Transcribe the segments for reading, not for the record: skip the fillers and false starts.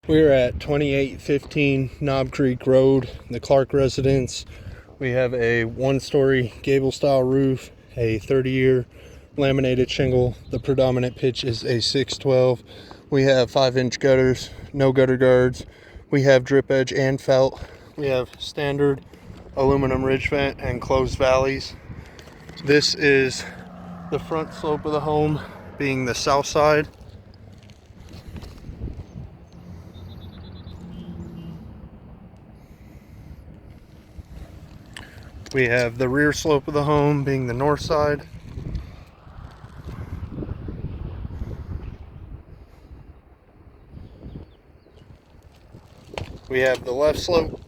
We're at 2815 Knob Creek Road, the Clark residence. We have a one-story gable style roof, a 30-year laminated shingle. The predominant pitch is a 612. We have 5-inch gutters, no gutter guards. We have drip edge and felt. We have standard aluminum ridge vent and closed valleys. This is the front slope of the home, being the south side. We have the rear slope of the home being the north side. We have the left slope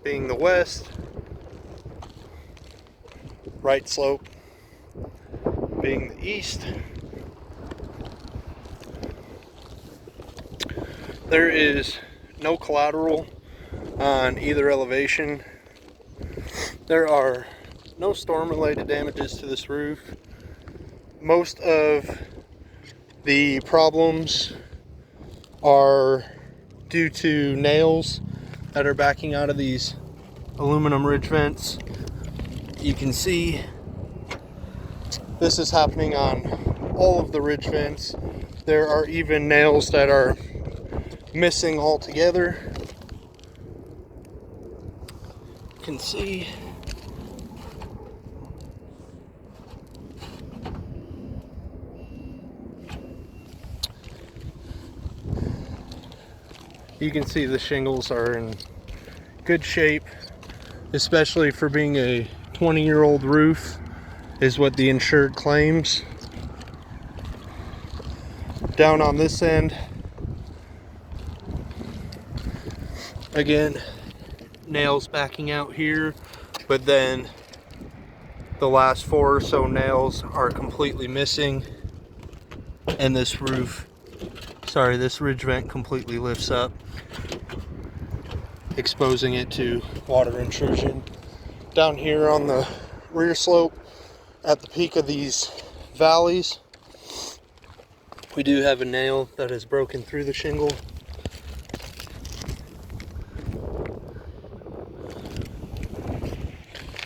being the west. Right slope being the east. There is no collateral on either elevation. There are no storm-related damages to this roof. Most of the problems are due to nails that are backing out of these aluminum ridge vents. You can see this is happening on all of the ridge vents. There are even nails that are missing altogether. You can see the shingles are in good shape, especially for being a 20-year-old roof, is what the insured claims. Down on this end, again, nails backing out here, but then the last 4 or so nails are completely missing, and this ridge vent completely lifts up, exposing it to water intrusion. Down here on the rear slope, at the peak of these valleys, we do have a nail that is broken through the shingle.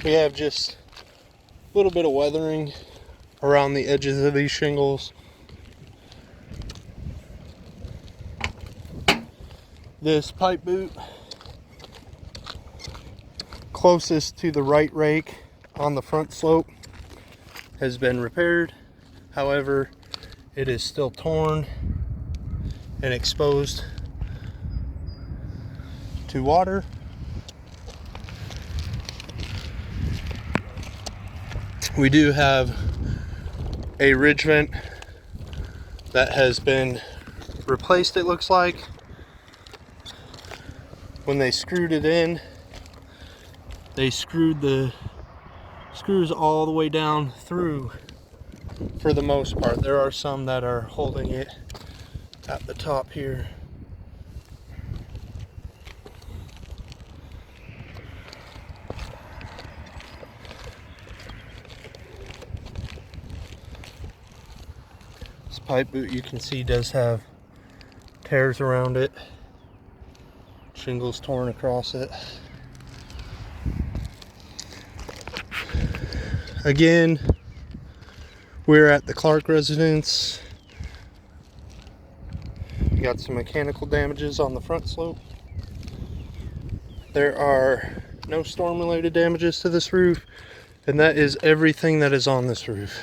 We have just a little bit of weathering around the edges of these shingles. This pipe boot closest to the right rake on the front slope has been repaired. However, it is still torn and exposed to water. We do have a ridge vent that has been replaced, it looks like. When they screwed it in, they screwed the screws all the way down through for the most part. There are some that are holding it at the top here. This pipe boot, you can see, does have tears around it. Shingles torn across it. Again, we're at the Clark residence. We got some mechanical damages on the front slope. There are no storm-related damages to this roof, and that is everything that is on this roof.